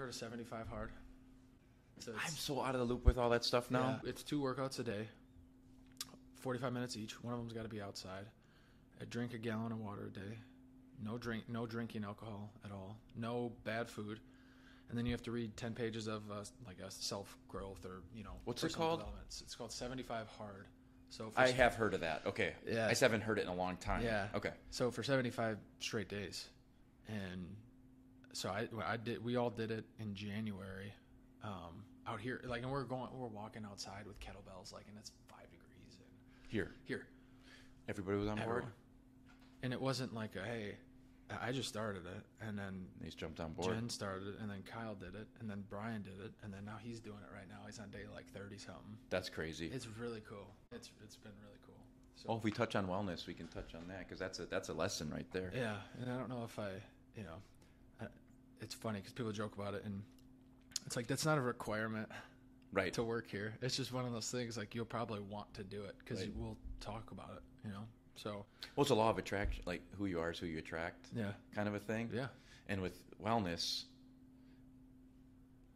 heard of 75 hard? So I'm so out of the loop with all that stuff now. Yeah, it's 2 workouts a day, 45 minutes each. One of them's got to be outside. I drink a gallon of water a day. No drinking alcohol at all. No bad food. And then you have to read 10 pages of like a self-growth or, what's it called? It's called 75 hard. So I have heard of that. Okay. Yeah. I just haven't heard it in a long time. Yeah. Okay. So for 75 straight days. And so we all did it in January out here. Like, and we're walking outside with kettlebells, like, and it's 5 degrees. And Here. Everybody was on board? And it wasn't like hey, I just started it, and then he's jumped on board. Jen started it, and then Kyle did it, and then Brian did it, and then now he's doing it right now. He's on day like 30 something. That's crazy. It's really cool. It's been really cool. So, well, if we touch on wellness, we can touch on that because that's a lesson right there. Yeah, and I don't know if it's funny because people joke about it, and it's like that's not a requirement, right, to work here. It's just one of those things like you'll probably want to do it because we'll talk about it, So, well, it's a law of attraction, like who you are is who you attract, kind of a thing. Yeah. And with wellness,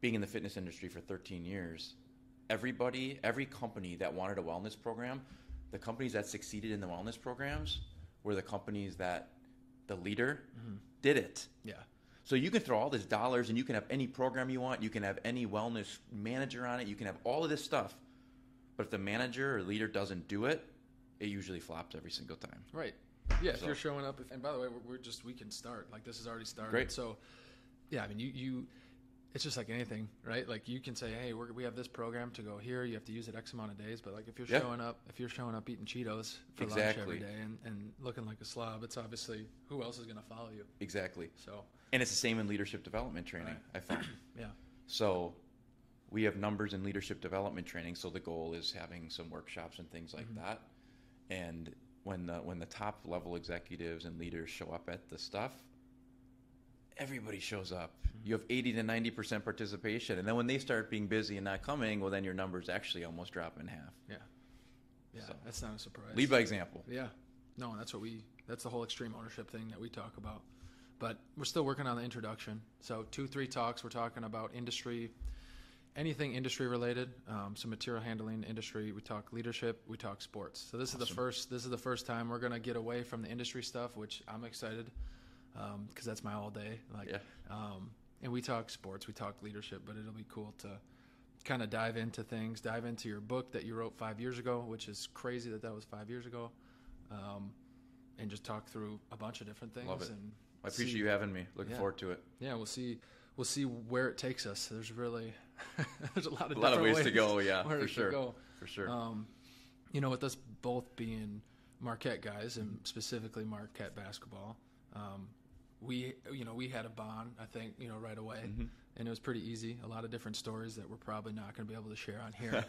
being in the fitness industry for 13 years, every company that wanted a wellness program, the companies that succeeded in the wellness programs were the companies that the leader did it. Yeah. So you can throw all this dollars and you can have any program you want. You can have any wellness manager on it. You can have all of this stuff. But if the manager or leader doesn't do it, it usually flops every single time. Right. Yeah, if you're showing up, and by the way, we can start. Like, this has already started. Great. So, yeah, I mean, you it's just like anything, right? Like, you can say, hey, we have this program to go here. You have to use it X amount of days. But, like, if you're showing up eating Cheetos for lunch every day and looking like a slob, it's obviously who else is going to follow you? Exactly. So, and it's the same in leadership development training, I found. Yeah. So we have numbers in leadership development training. So the goal is having some workshops and things like that. And when the top level executives and leaders show up at the stuff, everybody shows up. You have 80 to 90% participation. And then when they start being busy and not coming, well, then your numbers actually almost drop in half. Yeah. Yeah, so, that's not a surprise. Lead by example. Yeah. No, that's the whole extreme ownership thing that we talk about. But we're still working on the introduction. So 2-3 talks, we're talking about industry, anything industry related, some material handling industry. We talk leadership, we talk sports. So this is the first time we're going to get away from the industry stuff, which I'm excited because that's my all day. And we talk sports, we talk leadership, but it'll be cool to kind of dive into your book that you wrote 5 years ago, which is crazy that was 5 years ago, and just talk through a bunch of different things. Love it. And I appreciate you having me. Looking forward to it. Yeah, we'll see where it takes us. There's really there's a lot of ways to go. Yeah, for sure. With us both being Marquette guys and specifically Marquette basketball, we had a bond, I think, right away, and it was pretty easy. A lot of different stories that we're probably not going to be able to share on here.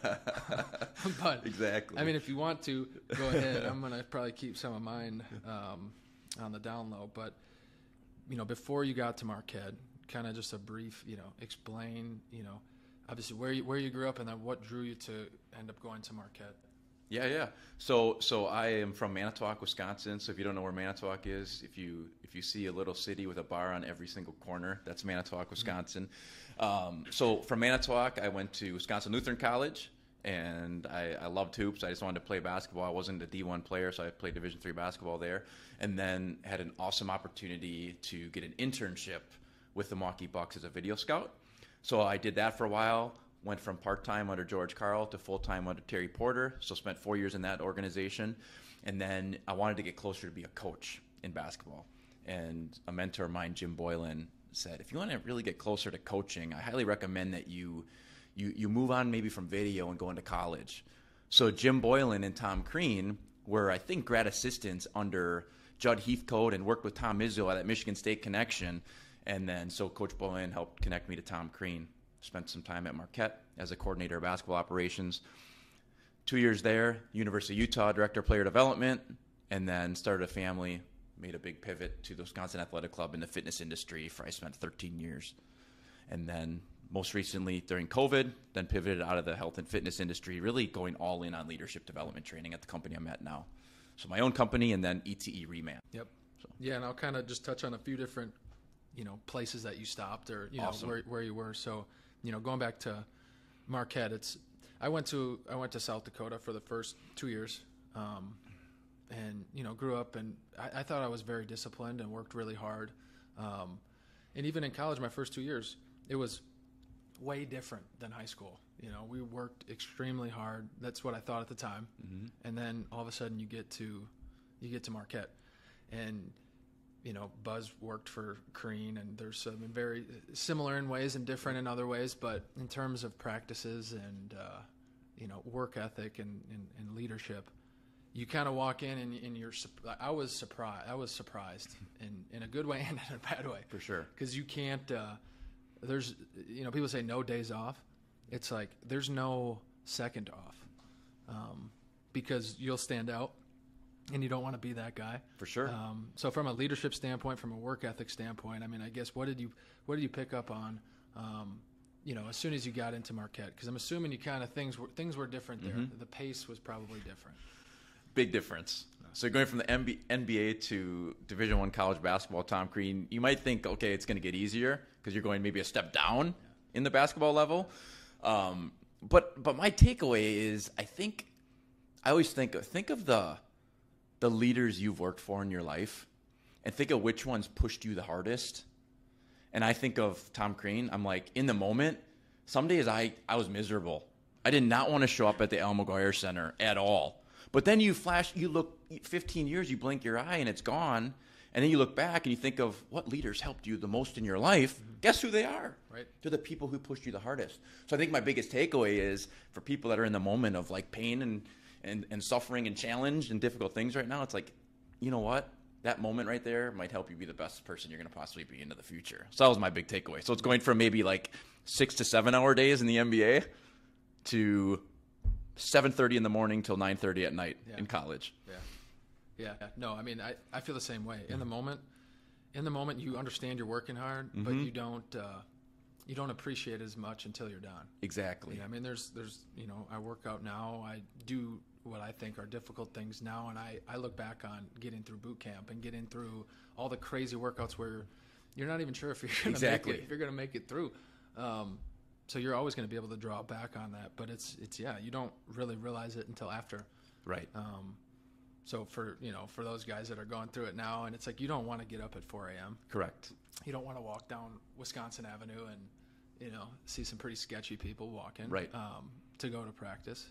But exactly. I mean, if you want to, go ahead. I'm going to probably keep some of mine on the down low. But before you got to Marquette, kind of just a brief, explain, obviously where you grew up and then what drew you to end up going to Marquette. Yeah. So I am from Manitowoc, Wisconsin. So if you don't know where Manitowoc is, if you see a little city with a bar on every single corner, that's Manitowoc, Wisconsin. So from Manitowoc, I went to Wisconsin Lutheran College, and I loved hoops. I just wanted to play basketball. I wasn't a D1 player, so I played Division III basketball there, and then had an awesome opportunity to get an internship with the Milwaukee Bucks as a video scout. So I did that for a while. Went from part-time under George Karl to full-time under Terry Porter, so spent 4 years in that organization. And then I wanted to get closer to be a coach in basketball. And a mentor of mine, Jim Boylan, said, if you want to really get closer to coaching, I highly recommend that you move on maybe from video and go into college. So Jim Boylan and Tom Crean were, I think, grad assistants under Judd Heathcote and worked with Tom Izzo at that Michigan State connection. And then so Coach Boylan helped connect me to Tom Crean. Spent some time at Marquette as a coordinator of basketball operations. 2 years there, University of Utah, director of player development, and then started a family, made a big pivot to the Wisconsin Athletic Club in the fitness industry I spent 13 years. And then most recently during COVID, then pivoted out of the health and fitness industry, really going all in on leadership development training at the company I'm at now. So my own company and then ETE Reman. Yep. So. Yeah, and I'll kind of just touch on a few different places that you stopped or, Awesome. where you were. So, going back to Marquette, I went to South Dakota for the first 2 years. And, grew up, and I thought I was very disciplined and worked really hard. And even in college, my first 2 years, it was way different than high school. We worked extremely hard. That's what I thought at the time. Mm-hmm. And then all of a sudden you get to Marquette, and Buzz worked for Crean, and there's some very similar in ways and different in other ways. But in terms of practices and work ethic and leadership, you kind of walk in and I was surprised in a good way and in a bad way. For sure. Because you can't. There's people say no days off. It's like there's no second off, because you'll stand out, and you don't want to be that guy. For sure. So from a leadership standpoint, from a work ethic standpoint, I mean, I guess what did you pick up on, as soon as you got into Marquette? Because I'm assuming you kind of things were different there. Mm-hmm. The pace was probably different. Big difference. So going from the NBA to Division I college basketball, Tom Crean, you might think, okay, it's going to get easier because you're going maybe a step down in the basketball level. But my takeaway is, I always think of the leaders you've worked for in your life, and think of which ones pushed you the hardest. And I think of Tom Crean. I'm like, in the moment, some days I was miserable. I did not want to show up at the Al McGuire Center at all. But then you look 15 years, you blink your eye and it's gone. And then you look back and you think of what leaders helped you the most in your life. Mm-hmm. Guess who they are? Right. They're the people who pushed you the hardest. So I think my biggest takeaway is for people that are in the moment of like pain and suffering and challenge and difficult things right now, it's like, you know what? That moment right there might help you be the best person you're going to possibly be into the future. So that was my big takeaway. So it's going from maybe like 6 to 7 hour days in the NBA to 7:30 in the morning till 9:30 at night in college. Yeah. No, I mean, I feel the same way. In the moment, you understand you're working hard, Mm-hmm. but you don't appreciate it as much until you're done. Exactly. I mean, there's I work out now. I do what I think are difficult things now, and I look back on getting through boot camp and getting through all the crazy workouts where you're not even sure if you're going to make it through. So you're always going to be able to draw back on that, but it's you don't really realize it until after. Right. So for those guys that are going through it now, and it's like you don't want to get up at 4 a.m. Correct. You don't want to walk down Wisconsin Avenue and see some pretty sketchy people walking right. To go to practice.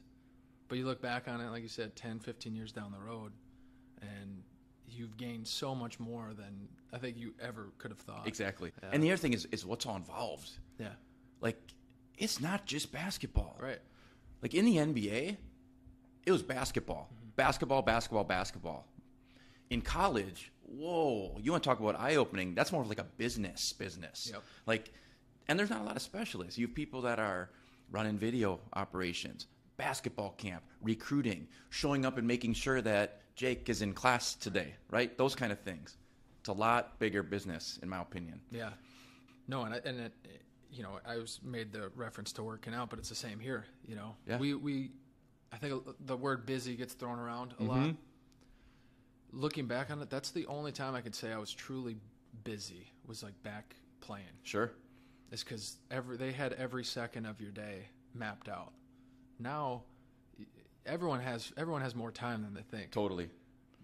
But you look back on it, like you said, 10, 15 years down the road, and you've gained so much more than I think you ever could have thought. Exactly. Yeah. And the other thing is what's all involved. Yeah. Like, it's not just basketball. Right. Like in the NBA, it was basketball. Mm-hmm. Basketball. In college, whoa, you want to talk about eye-opening, that's more of like a business. Yep. Like, and there's not a lot of specialists. You have people that are running video operations, basketball camp, recruiting, showing up and making sure that Jake is in class today, right? Those kind of things. It's a lot bigger business, in my opinion. Yeah. No, and it, I was made the reference to working out, but it's the same here. Yeah. I think the word busy gets thrown around a mm-hmm. lot. Looking back on it, that's the only time I could say I was truly busy, was like back playing. Sure. It's because they had every second of your day mapped out. Now, everyone has more time than they think. Totally.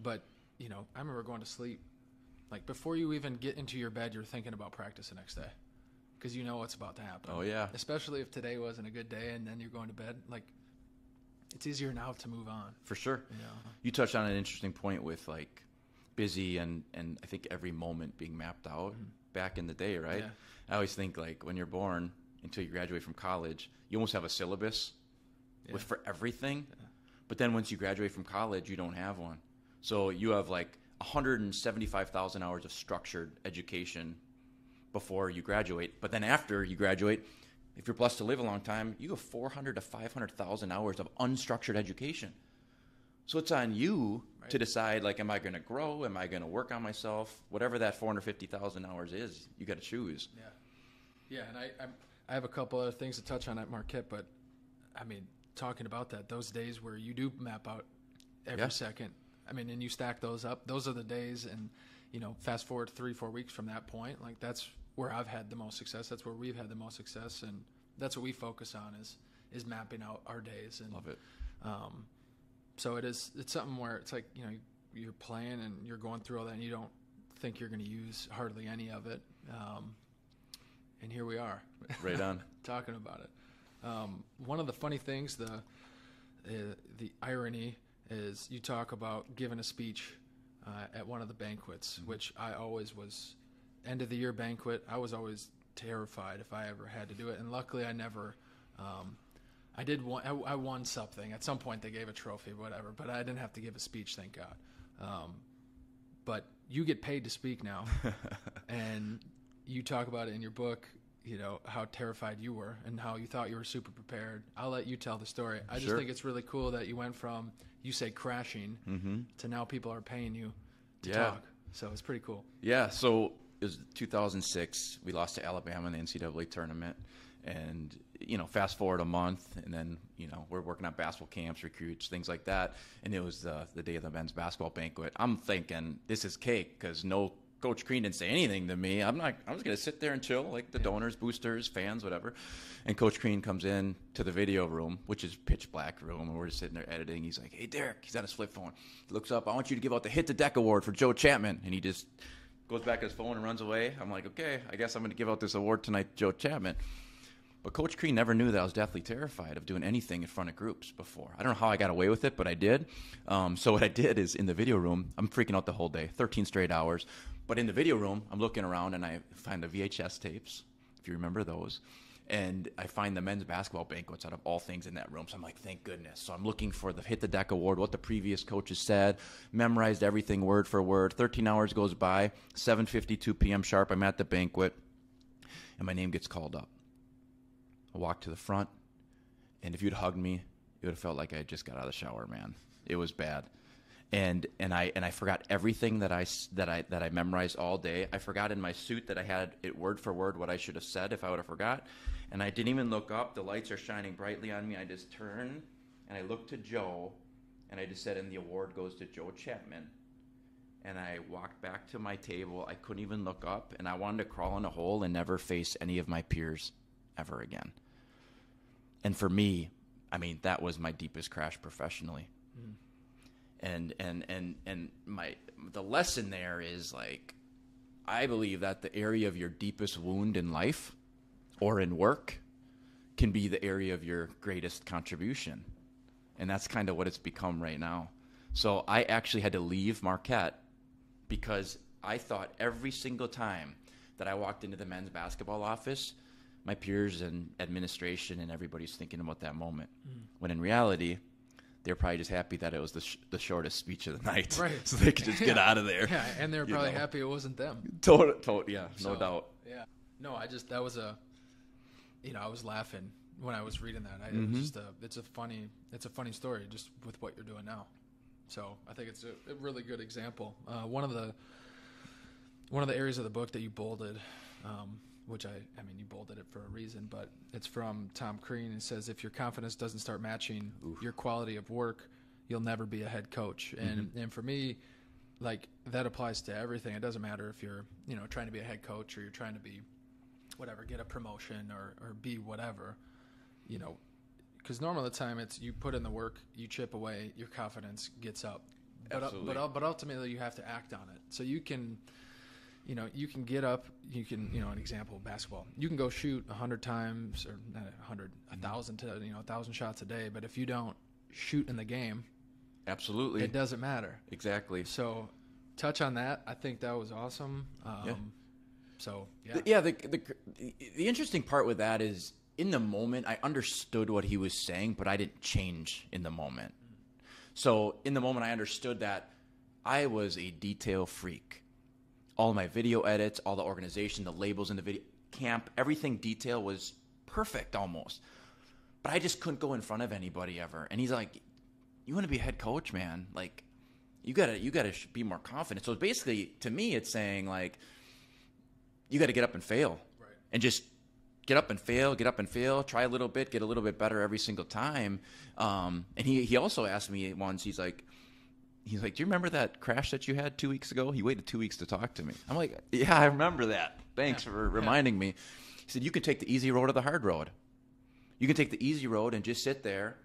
But, I remember going to sleep. Like, before you even get into your bed, you're thinking about practice the next day. Because you know what's about to happen. Oh, yeah. Especially if today wasn't a good day and then you're going to bed. Like, it's easier now to move on. For sure. You touched on an interesting point with, like, busy and I think every moment being mapped out mm-hmm. back in the day, right? Yeah. I always think, like, when you're born until you graduate from college, you almost have a syllabus for everything. Yeah. But then once you graduate from college, you don't have one. So you have, like, 175,000 hours of structured education before you graduate. But then after you graduate, if you're blessed to live a long time, you have 400 to 500,000 hours of unstructured education. So it's on you to decide, like, am I going to grow? Am I going to work on myself? Whatever that 450,000 hours is, you got to choose. Yeah, and I have a couple other things to touch on at Marquette, but, I mean, talking about that, those days where you do map out every second, I mean, and you stack those up, those are the days, and, fast forward 3-4 weeks from that point, like that's where I've had the most success. That's where we've had the most success, and that's what we focus on is mapping out our days. And love it. So it's something where it's like, you're playing and you're going through all that and you don't think you're going to use hardly any of it. And here we are. Right on. Talking about it. One of the funny things, the irony is you talk about giving a speech at one of the banquets, which I always was, end of the year banquet, I was always terrified if I ever had to do it. And luckily I never, I won something. At some point they gave a trophy, whatever, but I didn't have to give a speech, thank God. But you get paid to speak now. And you talk about it in your book, how terrified you were and how you thought you were super prepared. I'll let you tell the story. I just think it's really cool that you went from, you say crashing, to now people are paying you to talk. So it's pretty cool. Yeah. So it was 2006. We lost to Alabama in the NCAA tournament. And, fast forward a month, and then, we're working on basketball camps, recruits, things like that. And it was the day of the men's basketball banquet. I'm thinking, this is cake, because Coach Crean didn't say anything to me. I was going to sit there and chill, like the donors, boosters, fans, whatever. And Coach Crean comes in to the video room, which is pitch black room, and we're just sitting there editing. He's like, "Hey, Derek," he's on his flip phone. He looks up, "I want you to give out the Hit the Deck Award for Joe Chapman." And he just goes back to his phone and runs away. I'm like, okay, I guess I'm going to give out this award tonight to Joe Chapman. But Coach Crean never knew that I was deathly terrified of doing anything in front of groups before. I don't know how I got away with it, but I did. So what I did is in the video room, I'm freaking out the whole day, 13 straight hours. But in the video room, I'm looking around and I find the VHS tapes, if you remember those. And I find the men's basketball banquets out of all things in that room. So I'm like, thank goodness. So I'm looking for the Hit the Deck Award, what the previous coaches said, memorized everything word for word. 13 hours goes by, 7:52 p.m. sharp, I'm at the banquet, and my name gets called up. I walk to the front, and if you'd hugged me, it would have felt like I just got out of the shower, man. It was bad. And I forgot everything that I memorized all day. I forgot in my suit that I had it word for word what I should have said if I would have forgot. And I didn't even look up. The lights are shining brightly on me. I just turn and I look to Joe, and I just said, "And the award goes to Joe Chapman." And I walked back to my table. I couldn't even look up, and I wanted to crawl in a hole and never face any of my peers ever again. And for me, that was my deepest crash professionally. And the lesson there is, like, I believe that the area of your deepest wound in life or in work can be the area of your greatest contribution. And that's kind of what it's become right now. So I actually had to leave Marquette because I thought every single time that I walked into the men's basketball office, my peers and administration and everybody's thinking about that moment. When in reality, they're probably just happy that it was the shortest speech of the night. Right. So they could just get out of there. Yeah, and they're probably happy it wasn't them. Yeah, no doubt. Yeah. No, that was I was laughing when I was reading that. It was just it's a funny story just with what you're doing now. So I think it's a really good example. One of the areas of the book that you bolded, which you bolded it for a reason, but it's from Tom Crean. It says, if your confidence doesn't start matching your quality of work, you'll never be a head coach. And for me, like, that applies to everything. It doesn't matter if you're, trying to be a head coach or you're trying to be whatever, get a promotion or be whatever, because normally the time it's you put in the work, you chip away, your confidence gets up. But ultimately you have to act on it. So you can get up, an example of basketball. You can go shoot 100 times, or not 100, 1,000 1,000 shots a day, but if you don't shoot in the game, absolutely, it doesn't matter. Exactly. So touch on that. I think that was awesome. So, yeah. The interesting part with that is, in the moment, I understood what he was saying, but I didn't change in the moment. So in the moment, I understood that I was a detail freak. All my video edits, all the organization, the labels in the video, camp, everything detail was perfect almost. But I just couldn't go in front of anybody ever. And he's like, "You want to be a head coach, man? Like, you gotta be more confident." So basically, to me, it's saying, like, you got to get up and fail, right? And just get up and fail, try a little bit, get a little bit better every single time. And he also asked me once, he's like, he's like, do you remember that crash that you had 2 weeks ago? He waited 2 weeks to talk to me. I'm like, yeah, I remember that. Thanks for reminding me. He said, you can take the easy road or the hard road. You can take the easy road and just sit there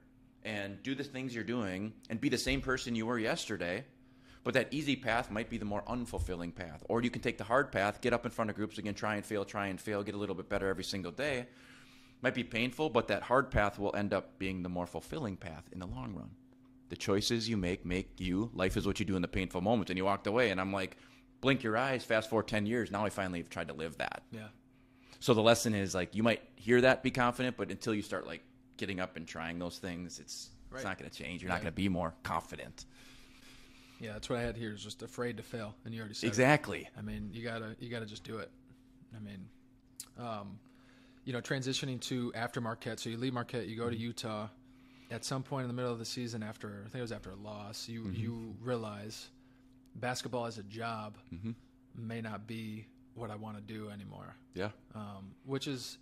and do the things you're doing and be the same person you were yesterday. But that easy path might be the more unfulfilling path. Or you can take the hard path, get up in front of groups again, try and fail, get a little bit better every single day. Might be painful, but that hard path will end up being the more fulfilling path in the long run. The choices you make you. Life is what you do in the painful moments. And you walked away, and I'm like, blink your eyes, fast forward 10 years. Now I finally have tried to live that. Yeah. So the lesson is, like, you might hear that, be confident, but until you start, like, getting up and trying those things, it's not going to change. You're not going to be more confident. Yeah, that's what I had here, is just afraid to fail, and you already said exactly. It. I mean, you gotta just do it. I mean, transitioning to after Marquette. So you leave Marquette, you go to Utah. At some point in the middle of the season, I think it was after a loss, you realize basketball as a job may not be what I want to do anymore. Yeah. Which is,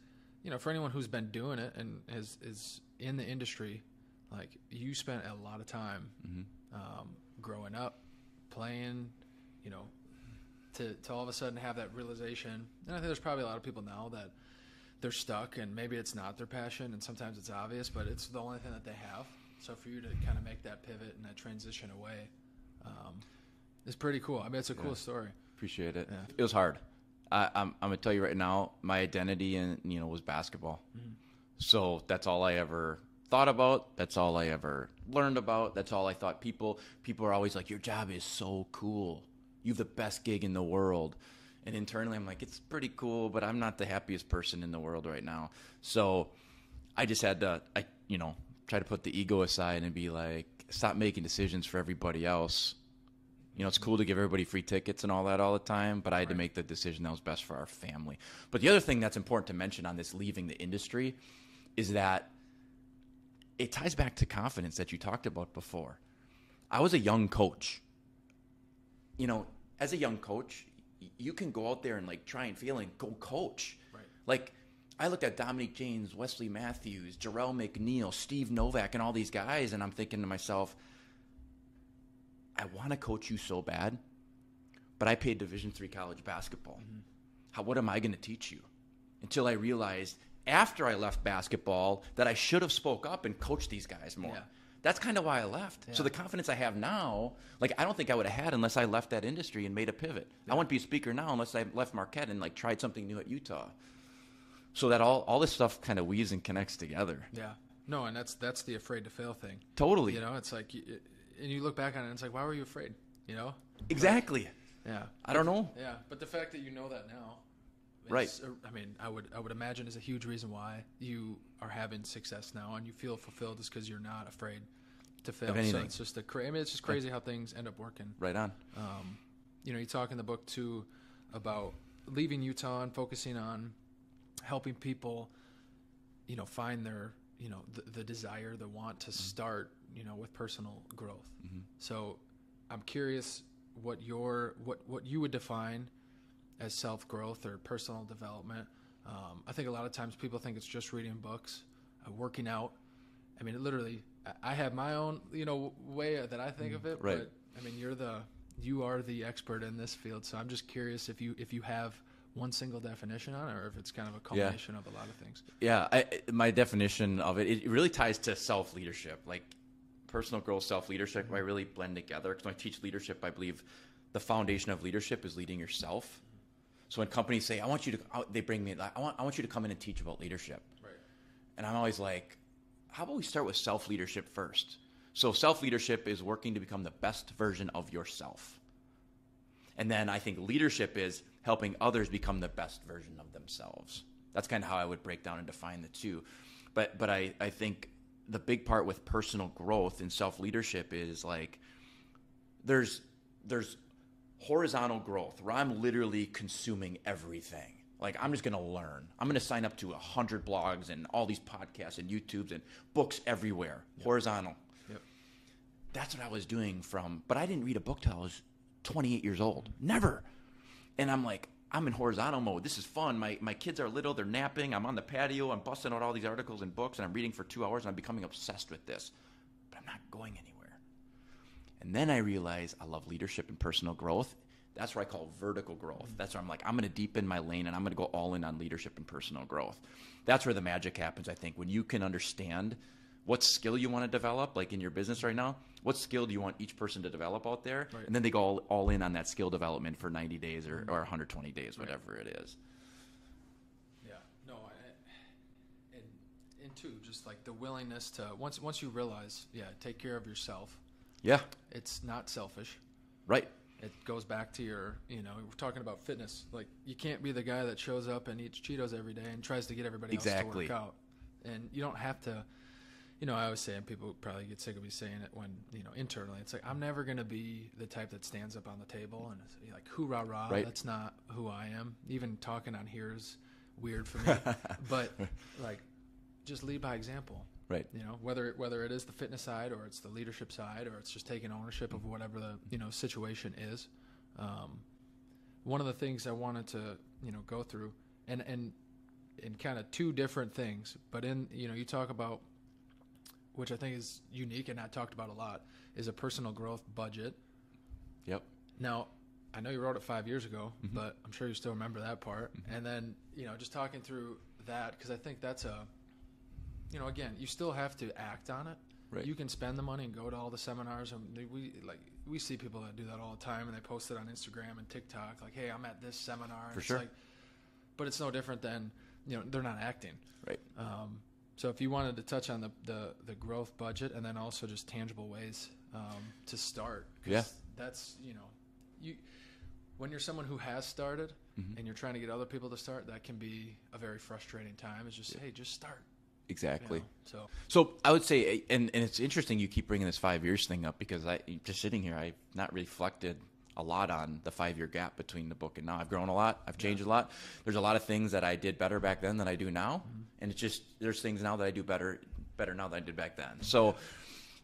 for anyone who's been doing it and is in the industry, like, you spent a lot of time growing up, playing, to all of a sudden have that realization. And I think there's probably a lot of people now that they're stuck, and maybe it's not their passion, and sometimes it's obvious, but it's the only thing that they have. So for you to kind of make that pivot and that transition away is pretty cool. I mean, it's a cool story. Appreciate it. Yeah. It was hard. I'm going to tell you right now, my identity was basketball. So that's all I ever thought about. That's all I ever learned about. That's all I thought. People are always like, your job is so cool. You have the best gig in the world. And internally, I'm like, it's pretty cool, but I'm not the happiest person in the world right now. So I just had to, try to put the ego aside and be like, stop making decisions for everybody else. It's cool to give everybody free tickets and all that all the time, but I had to make the decision that was best for our family. But the other thing that's important to mention on this leaving the industry is that it ties back to confidence that you talked about before. I was a young coach. As a young coach, you can go out there and, like, try and fail and go coach. Right. Like, I looked at Dominique James, Wesley Matthews, Jarrell McNeil, Steve Novak, and all these guys, and I'm thinking to myself, I want to coach you so bad, but I played Division III college basketball. What am I going to teach you? Until I realized after I left basketball that I should have spoke up and coached these guys more. Yeah. That's kind of why I left. Yeah. So the confidence I have now, like, I don't think I would have had unless I left that industry and made a pivot. Yeah. I wouldn't be a speaker now unless I left Marquette and, like, tried something new at Utah. So that all this stuff kind of weaves and connects together. Yeah. No, and that's the afraid to fail thing. Totally. It's like, and you look back on it and it's like, why were you afraid? Exactly. Yeah. I don't know. Yeah. But the fact that you know that now. Right. I mean, I would imagine is a huge reason why you are having success now and you feel fulfilled is because you're not afraid to fail. Of anything. So it's just it's just crazy how things end up working. Right on. You talk in the book too about leaving Utah and focusing on helping people, find their, the desire, the want to start, with personal growth. So I'm curious what you would define as self-growth or personal development. I think a lot of times people think it's just reading books, working out. I mean, literally, I have my own, way that I think of it. Right. But I mean, you are the expert in this field. So I'm just curious if you have one single definition on it, or if it's kind of a culmination of a lot of things. Yeah, my definition of it really ties to self-leadership, like personal growth, self-leadership. I really blend together because when I teach leadership, I believe the foundation of leadership is leading yourself. So when companies say, they bring me, I want you to come in and teach about leadership. Right. And I'm always like, how about we start with self-leadership first? So self-leadership is working to become the best version of yourself. And then I think leadership is helping others become the best version of themselves. That's kind of how I would break down and define the two. But I think the big part with personal growth and self-leadership is, like, there's horizontal growth where I'm literally consuming everything. Like, I'm just going to learn. I'm going to sign up to 100 blogs and all these podcasts and YouTubes and books everywhere. Yep. Horizontal. Yep. That's what I was doing but I didn't read a book till I was 28 years old. Never. And I'm like, I'm in horizontal mode. This is fun. My kids are little. They're napping. I'm on the patio. I'm busting out all these articles and books, and I'm reading for 2 hours, and I'm becoming obsessed with this. But I'm not going anywhere. And then I realized I love leadership and personal growth. That's what I call vertical growth. That's where I'm like, I'm going to deepen my lane and I'm going to go all in on leadership and personal growth. That's where the magic happens, I think, when you can understand what skill you want to develop, like in your business right now. What skill do you want each person to develop out there? Right. And then they go all in on that skill development for 90 days or 120 days, whatever it is. Yeah. No, and two, just like the willingness to, once you realize, take care of yourself. Yeah. It's not selfish. Right. It goes back to your, we're talking about fitness. Like, you can't be the guy that shows up and eats Cheetos every day and tries to get everybody else to work out. And you don't have to, I always say, and people probably get sick of me saying it when, internally, it's like, I'm never going to be the type that stands up on the table and is like, hoorah, rah. Right. That's not who I am. Even talking on here is weird for me. But, like, just lead by example. Right. Whether it is the fitness side or it's the leadership side or it's just taking ownership of whatever the, situation is. One of the things I wanted to, go through and kind of two different things, but you talk about, which I think is unique and not talked about a lot, is a personal growth budget. Yep. Now, I know you wrote it 5 years ago, but I'm sure you still remember that part. And then, just talking through that, because I think that's again, you still have to act on it. Right. You can spend the money and go to all the seminars, and we see people that do that all the time, and they post it on Instagram and TikTok, like, "Hey, I'm at this seminar." And For sure. But it's no different than they're not acting. Right. So if you wanted to touch on the growth budget and then also just tangible ways to start, that's when you're someone who has started and you're trying to get other people to start, that can be a very frustrating time. It's just hey, just start. Exactly. So I would say, and it's interesting you keep bringing this 5 years thing up, because I just sitting here, I've not reflected a lot on the 5-year gap between the book and now. I've grown a lot. I've changed a lot. There's a lot of things that I did better back then than I do now. And it's just, there's things now that I do better now than I did back then. So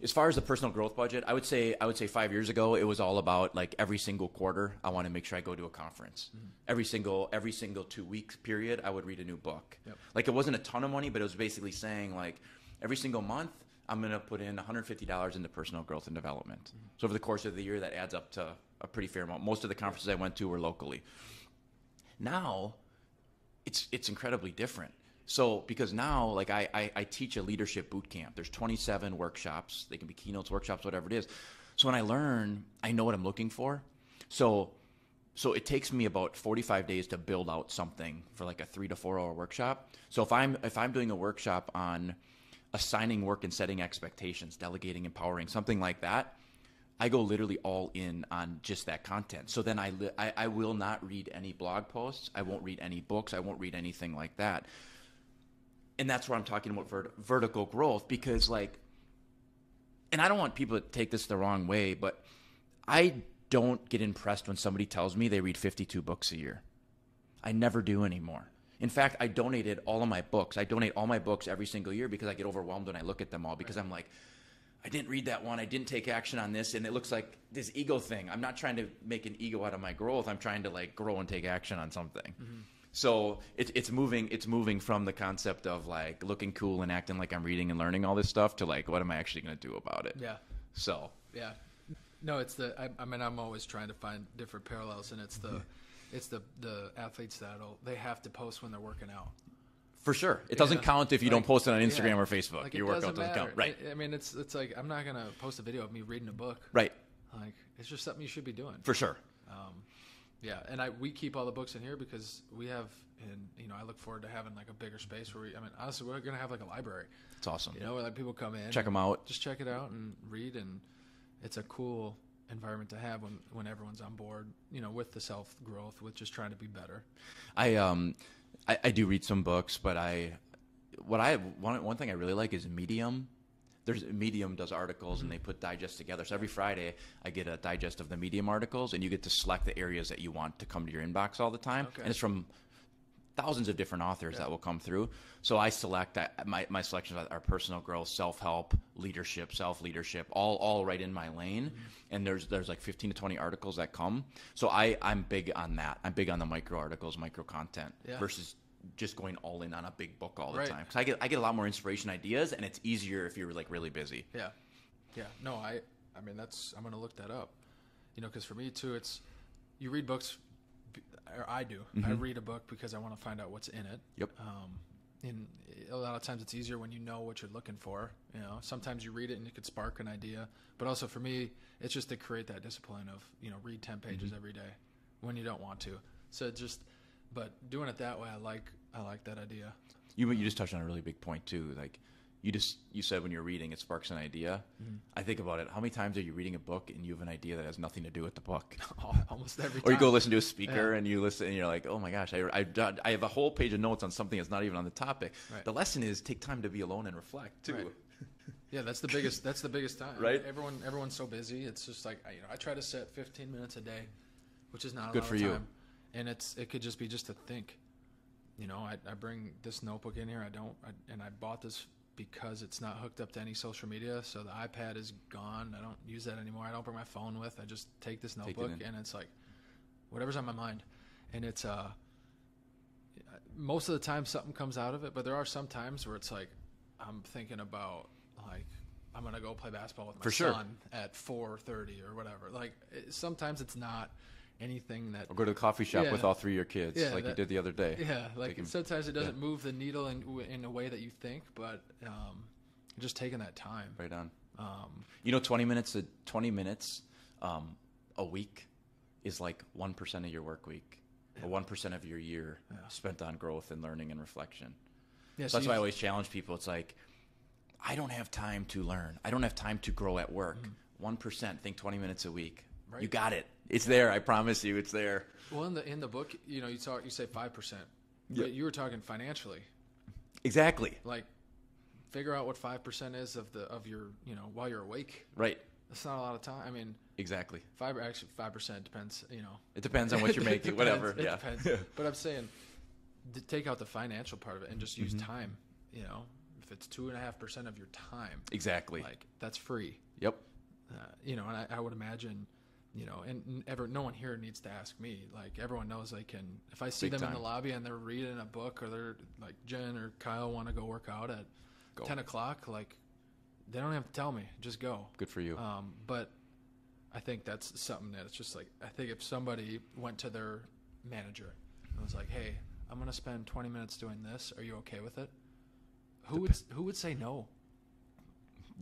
as far as the personal growth budget, I would say 5 years ago, it was all about, like, every single quarter, I want to make sure I go to a conference. Every single 2 weeks period, I would read a new book. Yep. Like, it wasn't a ton of money, but it was basically saying, like, every single month, I'm going to put in $150 into personal growth and development. So over the course of the year, that adds up to a pretty fair amount. Most of the conferences I went to were locally. Now, it's incredibly different. So because now, like, I teach a leadership boot camp. There's 27 workshops. They can be keynotes, workshops, whatever it is. So when I learn, I know what I'm looking for. So it takes me about 45 days to build out something for like a 3 to 4 hour workshop. So if I'm doing a workshop on assigning work and setting expectations, delegating, empowering, something like that, I go literally all in on just that content. So then I will not read any blog posts. I won't read any books. I won't read anything like that. And that's where I'm talking about vertical growth, because, like, and I don't want people to take this the wrong way, but I don't get impressed when somebody tells me they read 52 books a year. I never do anymore. In fact, I donated all of my books. I donate all my books every single year because I get overwhelmed when I look at them all, because I'm like, I didn't read that one. I didn't take action on this. And it looks like this ego thing. I'm not trying to make an ego out of my growth. I'm trying to, like, grow and take action on something. So it's moving from the concept of, like, looking cool and acting like I'm reading and learning all this stuff to, like, what am I actually going to do about it? Yeah. So. Yeah. No, it's I'm always trying to find different parallels, and it's the athletes they have to post when they're working out. For sure. It doesn't count if you don't post it on Instagram or Facebook. Like, your workout doesn't count. Right. I mean, it's like, I'm not going to post a video of me reading a book. Right. Like, it's just something you should be doing. For sure. Yeah, and we keep all the books in here because we have, and I look forward to having, like, a bigger space where honestly, we're going to have, like, a library. It's awesome. Where, like, people come in, check them out, just check it out and read, and it's a cool environment to have when everyone's on board, with the self growth, with just trying to be better. I do read some books, but one thing I really like is Medium. Medium does articles, and they put digests together. So every Friday, I get a digest of the Medium articles, and you get to select the areas that you want to come to your inbox all the time. Okay. And it's from thousands of different authors that will come through. So I select my selections are personal growth, self-help, leadership, self-leadership, all right in my lane. And there's like 15 to 20 articles that come. So I'm big on that. I'm big on the micro articles, micro content versus just going all in on a big book all the time. Because I get a lot more inspiration ideas, and it's easier if you're, like, really busy. Yeah. No, I mean, I'm going to look that up, because for me too, you read books, or I do. I read a book because I want to find out what's in it. Yep. And a lot of times it's easier when you know what you're looking for. Sometimes you read it and it could spark an idea, but also for me, it's just to create that discipline of, read 10 pages every day when you don't want to. So but doing it that way, I like that idea. You just touched on a really big point too. Like you said when you're reading, it sparks an idea. I think about it. How many times are you reading a book and you have an idea that has nothing to do with the book? Almost every time. Or you go listen to a speaker and you listen and you're like, oh my gosh, I have a whole page of notes on something that's not even on the topic. Right. The lesson is take time to be alone and reflect too. Right. Yeah, that's the biggest time. Right. Everyone's so busy. It's just like, I try to set 15 minutes a day, which is not a Good lot for of you. time. And it could just be just to think. I bring this notebook in here. And I bought this because it's not hooked up to any social media. So the iPad is gone. I don't use that anymore. I don't bring my phone with. I just take this notebook and it's like whatever's on my mind. And it's most of the time something comes out of it, but there are some times where it's like I'm thinking about like I'm gonna go play basketball with my son at 4:30 or whatever. Like sometimes it's not anything that. Or go to the coffee shop with all three of your kids, you did the other day. Yeah, like sometimes it doesn't move the needle in a way that you think, but just taking that time. Right on. 20 minutes a week is like 1% of your work week, or 1% of your year spent on growth and learning and reflection. Yeah, so that's why I always challenge people. It's like, I don't have time to learn. I don't have time to grow at work. 1%, think 20 minutes a week. Right. You got it. It's there. I promise you, it's there. Well, in the book, you say 5%. But you were talking financially. Exactly. Like, figure out what 5% is of your while you're awake. Right. That's not a lot of time. I mean, exactly. 5% depends. It depends on what you're making. Whatever. It depends. But I'm saying, to take out the financial part of it and just use time. If it's 2.5% of your time. Exactly. Like that's free. Yep. And I would imagine. No one here needs to ask me. Like everyone knows they can. If I see them in the lobby and they're reading a book, or they're like Jen or Kyle want to go work out at 10 o'clock, like they don't have to tell me. Just go. Good for you. But I think that's something that it's just like I think if somebody went to their manager and was like, "Hey, I'm going to spend 20 minutes doing this. Are you okay with it?" Who would say no?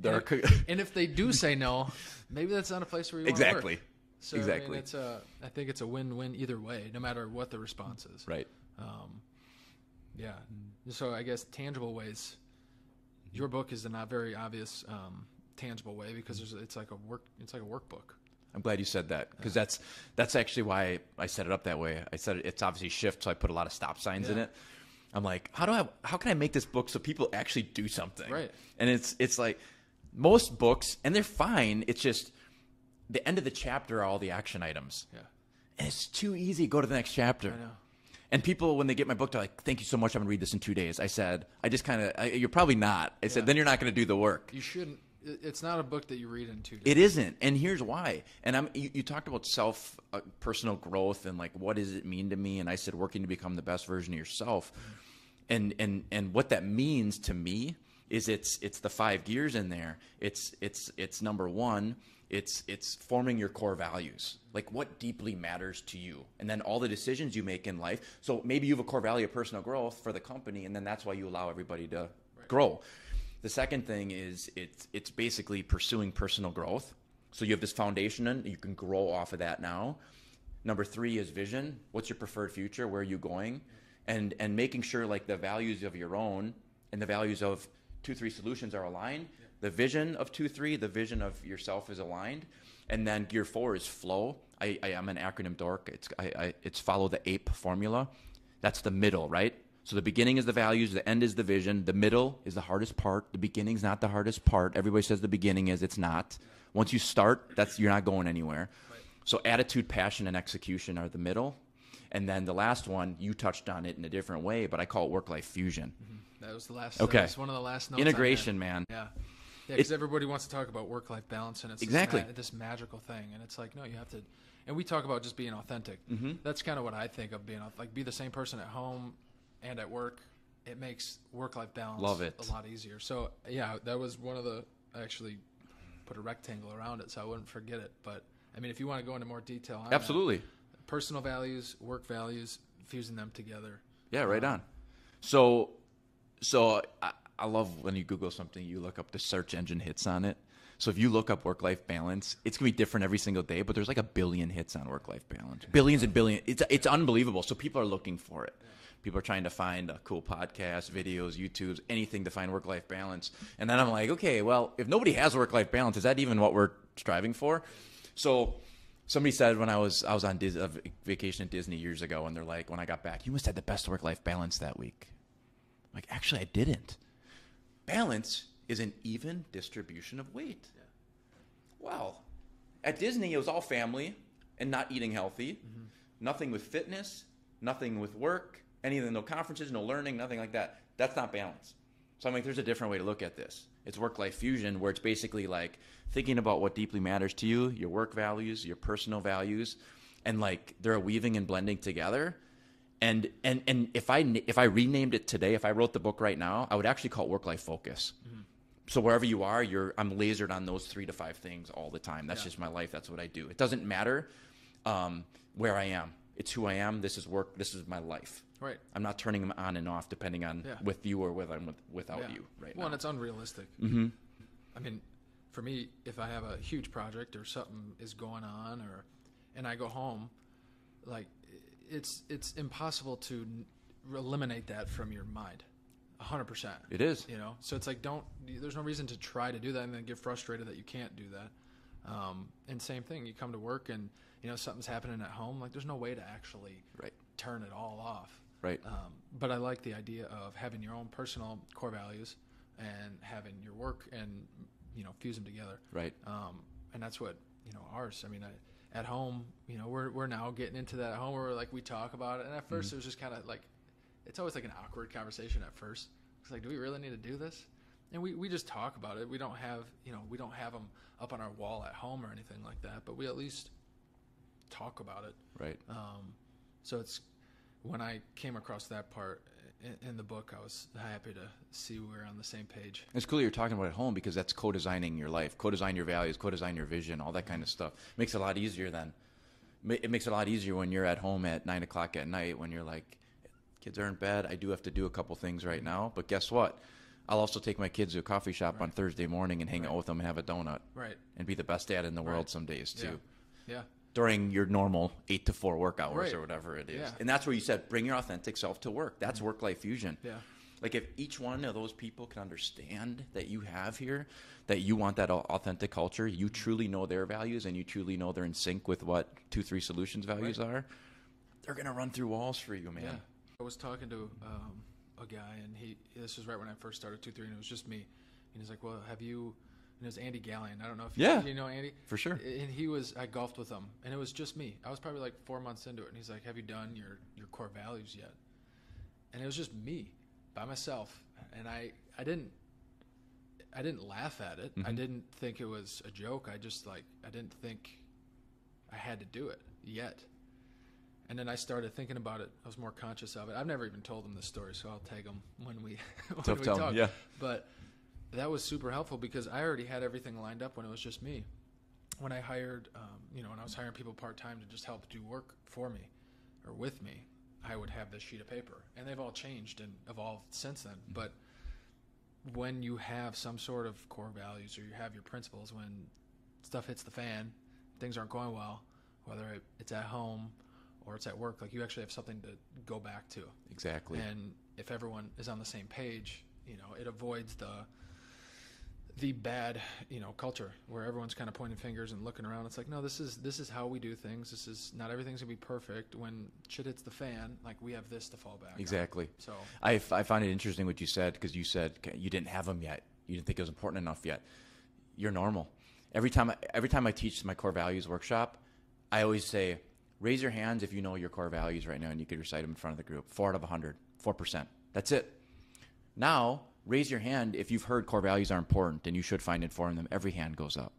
And if they do say no, maybe that's not a place where you want to work. So, exactly. I mean, I think it's a win-win either way, no matter what the response is. Right. Yeah. So I guess tangible ways. Your book is a not very obvious tangible way because it's like a workbook. I'm glad you said that because that's actually why I set it up that way. I said it's obviously shift, so I put a lot of stop signs in it. I'm like, how can I make this book so people actually do something? Right. And it's like most books, and they're fine. It's just the end of the chapter are all the action items. Yeah. And it's too easy. Go to the next chapter. I know. And people, when they get my book, they're like, "Thank you so much. I'm gonna read this in 2 days." I said, "You're probably not." I said, "Then you're not gonna do the work." You shouldn't. It's not a book that you read in 2 days. It isn't, and here's why. And you talked about personal growth and like what does it mean to me? And I said, working to become the best version of yourself. And what that means to me is it's the 5 gears in there. It's number one. It's forming your core values, like what deeply matters to you, and then all the decisions you make in life. So maybe you have a core value of personal growth for the company, and then that's why you allow everybody to grow. The second thing is it's basically pursuing personal growth. So you have this foundation, and you can grow off of that now. Number 3 is vision. What's your preferred future? Where are you going? And making sure like the values of your own and the values of 2-3 Solutions are aligned. Yeah. The vision of 2-3, the vision of yourself is aligned. And then gear 4 is flow. I'm an acronym dork. It's follow the APE formula. That's the middle, right? So the beginning is the values, the end is the vision, the middle is the hardest part. The beginning's not the hardest part. Everybody says the beginning is, it's not. Once you start, you're not going anywhere. Right. So attitude, passion, and execution are the middle. And then the last one, you touched on it in a different way, but I call it work-life fusion. Mm-hmm. That was the last. Okay. That was one of the last notes. Integration, man. Yeah. Yeah, because everybody wants to talk about work-life balance, and it's this magical thing, and it's like, no, you have to. And we talk about just being authentic. Mm-hmm. That's kind of what I think of being like, be the same person at home and at work. It makes work-life balance Love it. a lot easier. So yeah, that was one of the put a rectangle around it so I wouldn't forget it. But I mean, if you want to go into more detail on Absolutely. that, personal values, work values, fusing them together. Yeah, right on. So I love when you Google something, you look up the search engine hits on it. So if you look up work-life balance, it's going to be different every single day, but there's like 1 billion hits on work-life balance. Billions and billions. It's unbelievable. So people are looking for it. People are trying to find cool podcasts, videos, YouTubes, anything to find work-life balance. And then I'm like, okay, well, if nobody has work-life balance, is that even what we're striving for? So somebody said when I was on vacation at Disney years ago, and they're like, when I got back, you must have had the best work-life balance that week. I'm like, actually, I didn't. Balance is an even distribution of weight. Yeah. Well, at Disney, it was all family and not eating healthy. Mm-hmm. Nothing with fitness, nothing with work, anything, no conferences, no learning, nothing like that. That's not balance. So I'm like, there's a different way to look at this. It's work-life fusion, where it's basically like thinking about what deeply matters to you, your work values, your personal values, and like they're weaving and blending together. And if I renamed it today, if I wrote the book right now, I would actually call it work-life focus. Mm-hmm. So wherever you are, I'm lasered on those 3 to 5 things all the time. That's just my life. That's what I do. It doesn't matter where I am. It's who I am. This is work. This is my life. Right. I'm not turning them on and off depending on with you or whether I'm without you right now. Well, and it's unrealistic. Mm-hmm. I mean, for me, if I have a huge project or something is going on, and I go home, like it's impossible to eliminate that from your mind. 100%. It is. You know, so it's like there's no reason to try to do that and then get frustrated that you can't do that. And same thing, you come to work and something's happening at home, like there's no way to actually turn it all off. Right. But I like the idea of having your own personal core values and having your work and fuse them together. Right. And that's what ours. I mean, at home, we're now getting into that at home where we talk about it. And at first, it was just kind of like, it's always like an awkward conversation at first. It's like, do we really need to do this? And we just talk about it. We don't have them up on our wall at home or anything like that, but we at least talk about it. Right. So it's when I came across that part in the book, I was happy to see we're on the same page. It's cool you're talking about at home because that's co-designing your life, co-design your values, co-design your vision, all that kind of stuff. Makes it a lot easier then. It makes it a lot easier when you're at home at 9 o'clock at night when you're like, kids are in bed. I do have to do a couple things right now, but guess what? I'll also take my kids to a coffee shop on Thursday morning and hang out with them and have a donut. Right. And be the best dad in the world some days too. Yeah. During your normal 8 to 4 work hours or whatever it is. Yeah. And that's where you said, bring your authentic self to work. That's work-life fusion. Yeah. Like if each one of those people can understand that you have here, that you want that authentic culture, you truly know their values and you truly know they're in sync with what 2-3 Solutions values are, they're going to run through walls for you, man. Yeah. I was talking to a guy, and this was right when I first started 2-3, and it was just me. And he's like, well, have you... And it was Andy Gallion. I don't know if you know Andy. For sure. And I golfed with him, and it was just me. I was probably like 4 months into it, and he's like, have you done your core values yet? And it was just me by myself, and I didn't laugh at it. Mm-hmm. I didn't think it was a joke. I didn't think I had to do it yet. And then I started thinking about it. I was more conscious of it. I've never even told him this story, so I'll tag him when we talk. Yeah. But that was super helpful because I already had everything lined up when it was just me. When I hired, when I was hiring people part-time to just help do work for me or with me, I would have this sheet of paper. And they've all changed and evolved since then. Mm-hmm. But when you have some sort of core values or you have your principles, when stuff hits the fan, things aren't going well, whether it's at home or it's at work, like you actually have something to go back to. Exactly. And if everyone is on the same page, it avoids the bad, culture where everyone's kind of pointing fingers and looking around. It's like, no, this is how we do things. This is not everything's gonna be perfect. When shit hits the fan, like we have this to fall back Exactly. on. So I find it interesting what you said because you said you didn't have them yet. You didn't think it was important enough yet. You're normal. Every time I teach my core values workshop, I always say, raise your hands if you know your core values right now and you could recite them in front of the group. 4 out of 100, 4%. That's it. Now, raise your hand if you've heard core values are important and you should find and form them. Every hand goes up.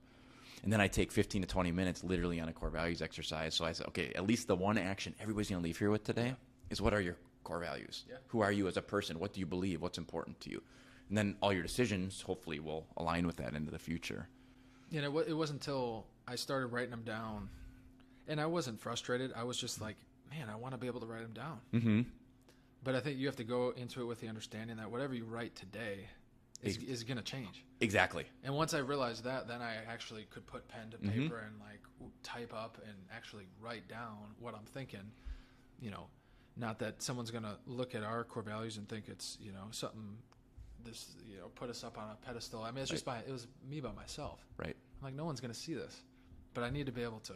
And then I take 15 to 20 minutes literally on a core values exercise. So I say, okay, at least the one action everybody's going to leave here with today is what are your core values? Yeah. Who are you as a person? What do you believe? What's important to you? And then all your decisions hopefully will align with that into the future. You know, it wasn't until I started writing them down, and I wasn't frustrated. I was just like, man, I want to be able to write them down. Mm-hmm. But I think you have to go into it with the understanding that whatever you write today is going to change. Exactly. And once I realized that, then I actually could put pen to paper and like type up and actually write down what I'm thinking. You know, not that someone's going to look at our core values and think it's, you know, something this, you know, put us up on a pedestal. I mean, it's just it was me by myself. Right. I'm like, no one's going to see this. But I need to be able to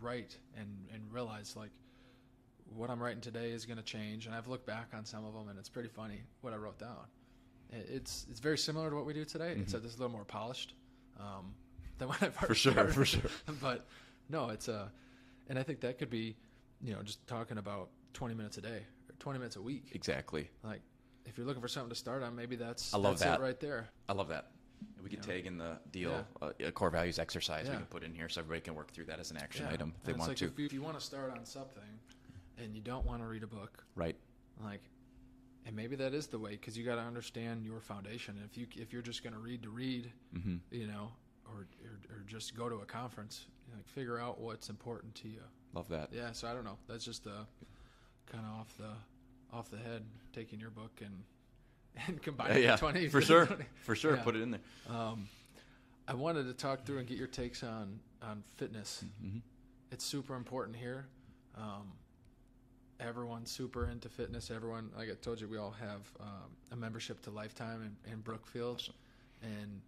write and realize like what I'm writing today is going to change. And I've looked back on some of them and it's pretty funny what I wrote down. It's very similar to what we do today, except it's a little more polished than when I first started. For sure. But no, it's and I think that could be, you know, just talking about 20 minutes a day or 20 minutes a week. Exactly. Like if you're looking for something to start on, maybe that's it right there. I love that. We could tag in the deal a core values exercise we can put in here so everybody can work through that as an action item if they want to. If you want to start on something and you don't want to read a book, right? Like. And maybe that is the way, because you got to understand your foundation. If you're just going to read, you know, or just go to a conference, you know, like figure out what's important to you. Love that. Yeah. So I don't know. That's just kind of off the head, taking your book and combining the 20. For sure. 20. For sure. Yeah. Put it in there. I wanted to talk through and get your takes on fitness. Mm-hmm. It's super important here. Everyone's super into fitness. Everyone, like I told you, we all have a membership to Lifetime in Brookfield. Awesome. And,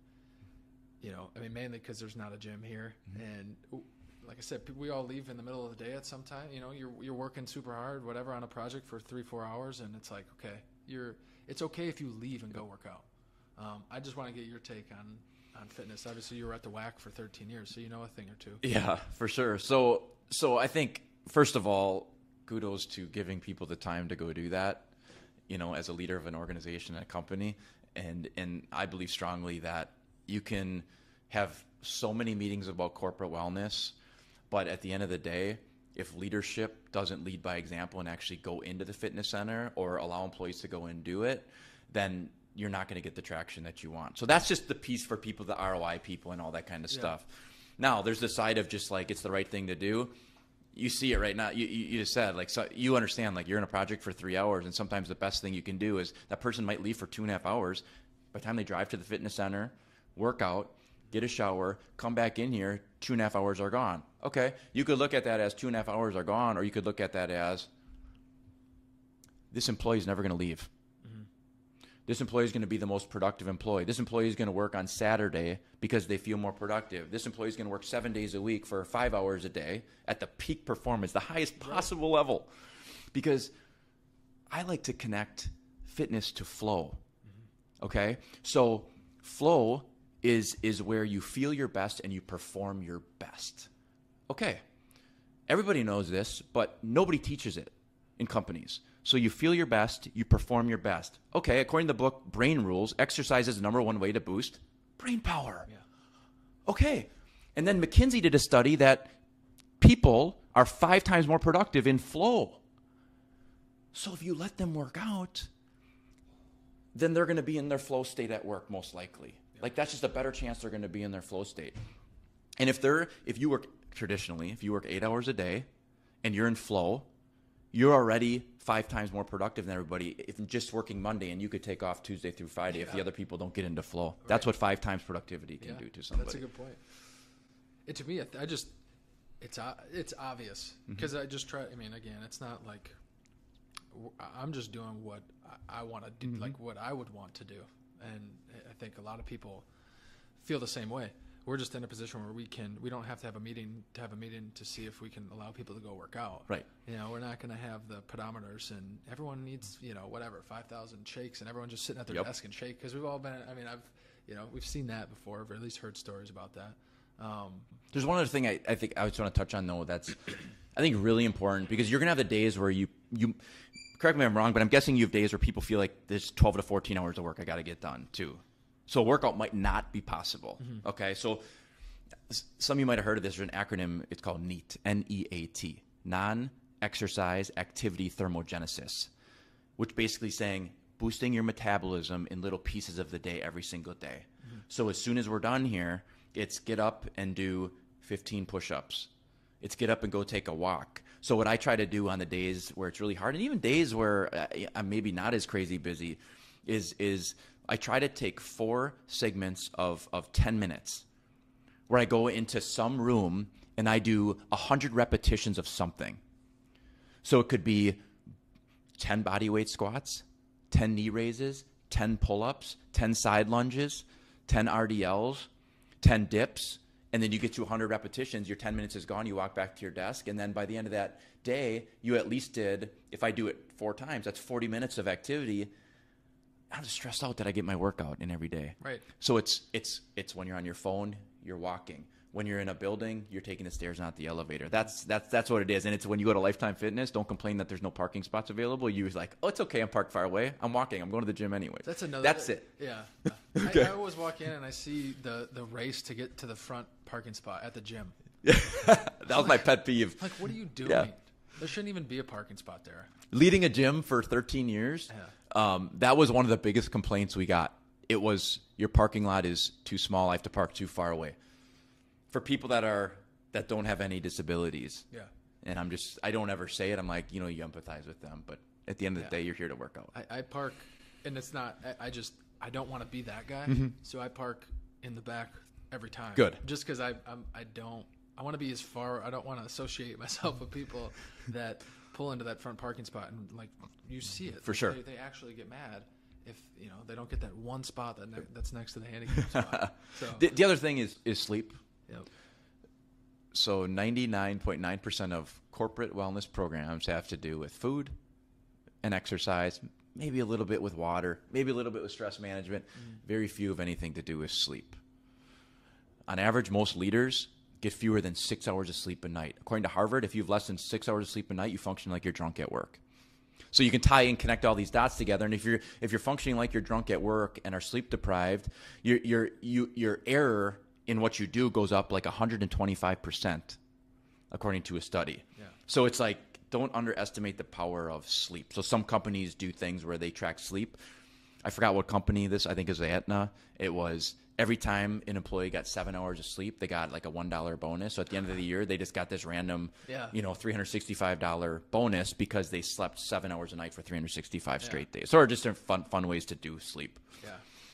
you know, I mean, mainly because there's not a gym here. And like I said, we all leave in the middle of the day at some time. You know, you're working super hard, whatever, on a project for 3-4 hours. And it's like, okay, it's okay if you leave and go work out. I just want to get your take on fitness. Obviously, you were at the WAC for 13 years, so you know a thing or two. Yeah, for sure. So I think, first of all, kudos to giving people the time to go do that, you know, as a leader of an organization and a company. And I believe strongly that you can have so many meetings about corporate wellness, but at the end of the day, if leadership doesn't lead by example and actually go into the fitness center or allow employees to go and do it, then you're not going to get the traction that you want. So that's just the piece for people, the ROI people and all that kind of stuff. Now, there's the side of just like it's the right thing to do. You see it right now. You just said, like, so you understand, like, you're in a project for 3 hours, and sometimes the best thing you can do is that person might leave for 2.5 hours. By the time they drive to the fitness center, work out, get a shower, come back in here, 2.5 hours are gone. Okay, you could look at that as 2.5 hours are gone, or you could look at that as this employee is never going to leave. This employee is going to be the most productive employee. This employee is going to work on Saturday because they feel more productive. This employee is going to work 7 days a week for 5 hours a day at the peak performance, the highest possible level. Because I like to connect fitness to flow. Okay? So flow is where you feel your best and you perform your best. Okay. Everybody knows this, but nobody teaches it in companies. So you feel your best, you perform your best. Okay, according to the book Brain Rules, exercise is the number one way to boost brain power. Yeah. Okay. And then McKinsey did a study that people are 5 times more productive in flow. So if you let them work out, then they're going to be in their flow state at work most likely. Yeah. Like that's just a better chance they're going to be in their flow state. And if you work 8 hours a day and you're in flow, you're already 5 times more productive than everybody if just working Monday, and you could take off Tuesday through Friday if the other people don't get into flow. Right. That's what 5 times productivity can do to somebody. That's a good point. To me, it's obvious because I just try. I mean, again, it's not like I'm just doing what I want to do, like what I would want to do, and I think a lot of people feel the same way. We're just in a position where we don't have to have a meeting to see if we can allow people to go work out. Right. You know, we're not going to have the pedometers and everyone needs, you know, whatever, 5,000 shakes and everyone just sitting at their desk and shake. Cause we've all been, I mean, we've seen that before, or at least heard stories about that. There's one other thing I think I just want to touch on though. That's, I think really important because you're going to have the days where you correct me if I'm wrong, but I'm guessing you have days where people feel like there's 12 to 14 hours of work I got to get done too. So a workout might not be possible. Okay, so some of you might have heard of this. There's an acronym. It's called NEAT, N-E-A-T, Non-Exercise Activity Thermogenesis, which basically saying boosting your metabolism in little pieces of the day every single day. So as soon as we're done here, It's get up and do 15 push-ups. It's get up and go take a walk. So what I try to do on the days where it's really hard, and even days where I'm maybe not as crazy busy, is I try to take 4 segments of 10 minutes where I go into some room and I do 100 repetitions of something. So it could be 10 body weight squats, 10 knee raises, 10 pull-ups, 10 side lunges, 10 RDLs, 10 dips, and then you get to 100 repetitions. Your 10 minutes is gone. You walk back to your desk, and then by the end of that day, you at least did, if I do it 4 times, that's 40 minutes of activity. I'm just stressed out that I get my workout in every day. Right. So it's when you're on your phone, you're walking. When you're in a building, you're taking the stairs, not the elevator. That's what it is. And it's when you go to Lifetime Fitness, don't complain that there's no parking spots available. You're like, oh, it's okay. I'm parked far away. I'm walking. I'm going to the gym anyway. That's it. Yeah. Okay. I always walk in and I see the race to get to the front parking spot at the gym. That was my pet peeve. Like, what are you doing? Yeah. There shouldn't even be a parking spot there. Leading a gym for 13 years, that was one of the biggest complaints we got. It was, your parking lot is too small. I have to park too far away. For people that don't have any disabilities. Yeah. And I don't ever say it. I'm like, you empathize with them. But at the end of the day, you're here to work out. I park, and it's not, I don't want to be that guy. Mm-hmm. So I park in the back every time. Good. Just because I want to be as far, I don't want to associate myself with people that pull into that front parking spot and like, you see it. For sure. They actually get mad if, they don't get that one spot that's next to the handicap spot. So The other thing is sleep. Yep. So 99.9% of corporate wellness programs have to do with food and exercise, maybe a little bit with water, maybe a little bit with stress management. Very few of anything to do with sleep. On average, most leaders get fewer than 6 hours of sleep a night. According to Harvard, if you have less than 6 hours of sleep a night, you function like you're drunk at work. So you can tie and connect all these dots together. And if you're functioning like you're drunk at work and are sleep deprived, your error in what you do goes up like 125%, according to a study. Yeah. So it's like, don't underestimate the power of sleep. So some companies do things where they track sleep. I forgot what company this, I think is Aetna. It was every time an employee got 7 hours of sleep, they got like a $1 bonus. So at the end of the year, they just got this random, $365 bonus because they slept 7 hours a night for 365 straight days. So are just fun ways to do sleep. Yeah.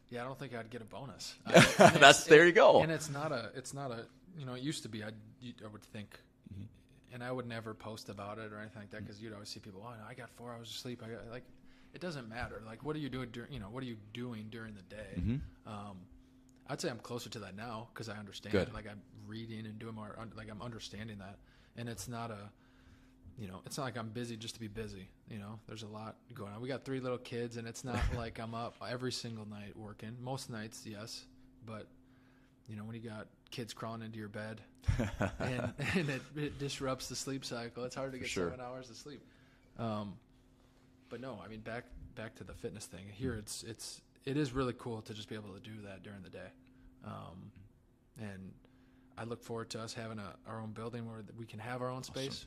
Yeah, I don't think I'd get a bonus. There you go. And it's not a, it used to be, I would think, and I would never post about it or anything like that because you'd always see people, oh, no, I got 4 hours of sleep. It doesn't matter. Like, what are you doing what are you doing during the day? Mm-hmm. I'd say I'm closer to that now because I understand. Good. Like, I'm reading and doing more, like, I'm understanding that. And it's not it's not like I'm busy just to be busy. There's a lot going on. We got 3 little kids, and it's not like I'm up every single night working. Most nights, yes, but when you got kids crawling into your bed, and it disrupts the sleep cycle. It's hard to get 7 hours of sleep. But no, I mean back to the fitness thing. Here, it is really cool to just be able to do that during the day, and I look forward to us having our own building where we can have our own space.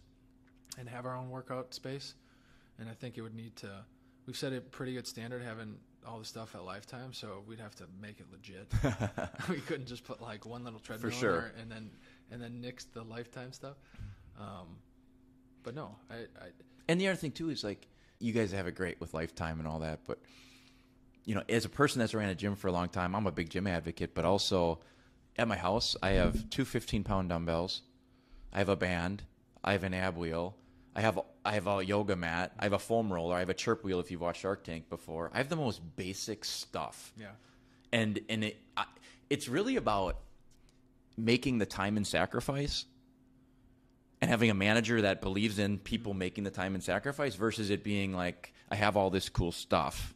And have our own workout space. And I think it would need to, we've set a pretty good standard having all the stuff at Lifetime, so we'd have to make it legit. We couldn't just put like one little treadmill in there and then nix the Lifetime stuff. But no, And the other thing too is like, you guys have it great with Lifetime and all that, but as a person that's ran a gym for a long time, I'm a big gym advocate, but also at my house, I have 2 15-pound dumbbells. I have a band. I have an ab wheel. I have a yoga mat. I have a foam roller. I have a chirp wheel if you've watched Shark Tank before. I have the most basic stuff. Yeah. And it's really about making the time and sacrifice and having a manager that believes in people making the time and sacrifice versus it being like, I have all this cool stuff.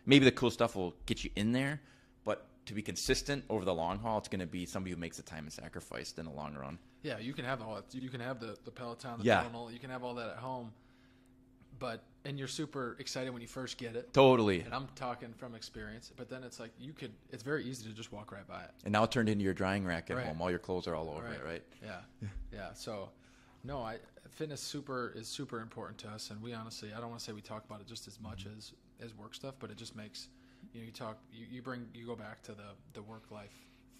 Maybe the cool stuff will get you in there, but to be consistent over the long haul, it's going to be somebody who makes the time and sacrifice in the long run. Yeah, you can have all that. You can have the Peloton, the Peloton, you can have all that at home. And you're super excited when you first get it. Totally. And I'm talking from experience. But then it's like it's very easy to just walk right by it. And now it turned into your drying rack at home. All your clothes are all over it, right? Yeah. Yeah. So, no, fitness is super important to us. And we honestly, I don't want to say we talk about it just as much as work stuff, but it just makes, you go back to the work-life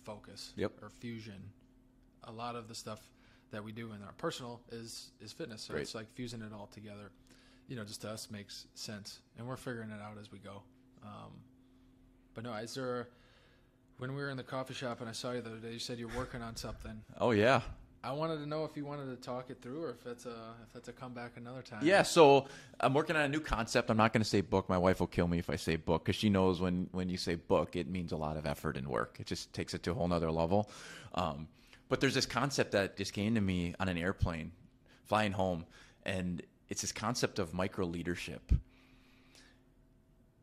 focus Yep. or fusion. A lot of the stuff that we do in our personal is fitness. So Great. it's like fusing it all together, just to us makes sense. And we're figuring it out as we go. But no, when we were in the coffee shop and I saw you the other day, you said you're working on something. Oh, yeah. I wanted to know if you wanted to talk it through or if that's a comeback another time. Yeah, so I'm working on a new concept. I'm not going to say book. My wife will kill me if I say book because she knows when you say book, it means a lot of effort and work. It just takes it to a whole nother level. But there's this concept that just came to me on an airplane flying home, and it's this concept of microleadership.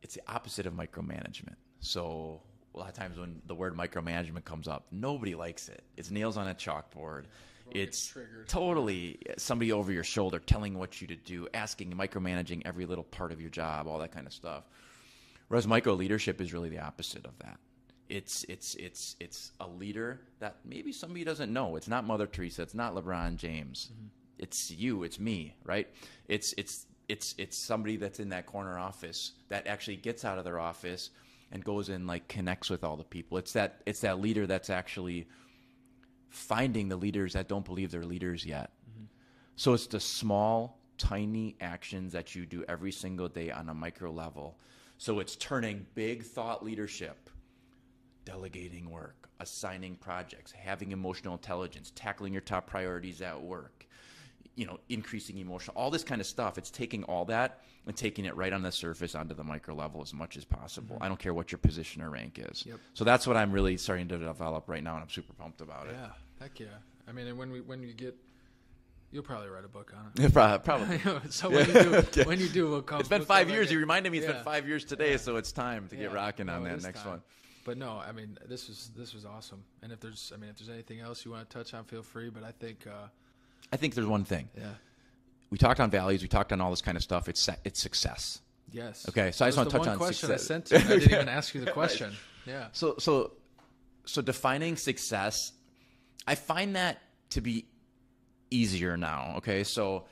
It's the opposite of micromanagement. So a lot of times when the word micromanagement comes up, nobody likes it. It's nails on a chalkboard. It's totally somebody over your shoulder telling what you to do, asking, micromanaging every little part of your job, all that kind of stuff. Whereas microleadership is really the opposite of that. It's a leader that maybe somebody doesn't know. It's not Mother Teresa. It's not LeBron James. Mm-hmm. It's you. It's me, right? It's somebody that's in that corner office that actually gets out of their office and goes and like connects with all the people. It's that leader that's actually finding the leaders that don't believe they're leaders yet. Mm-hmm. So it's the small, tiny actions that you do every single day on a micro level. So it's turning big thought leadership, delegating work, assigning projects, having emotional intelligence, tackling your top priorities at work, increasing emotional, all this kind of stuff. It's taking all that and taking it right on the surface onto the micro level as much as possible. Mm-hmm. I don't care what your position or rank is. Yep. So that's what I'm really starting to develop right now, and I'm super pumped about it. Yeah, heck yeah. I mean, and when you get, you'll probably write a book on it. Probably. So when you do, we'll come. It's been 5 years. You reminded me it's been 5 years today, so it's time to get rocking on that next one. But no, I mean, this was awesome. And if there's anything else you want to touch on, feel free. But I think there's one thing. Yeah. We talked on values. We talked on all this kind of stuff. It's success. Yes. Okay. So I just want to touch on question success. I sent to you. I didn't even ask you the question. Right. Yeah. So defining success, I find that to be easier now. Okay. So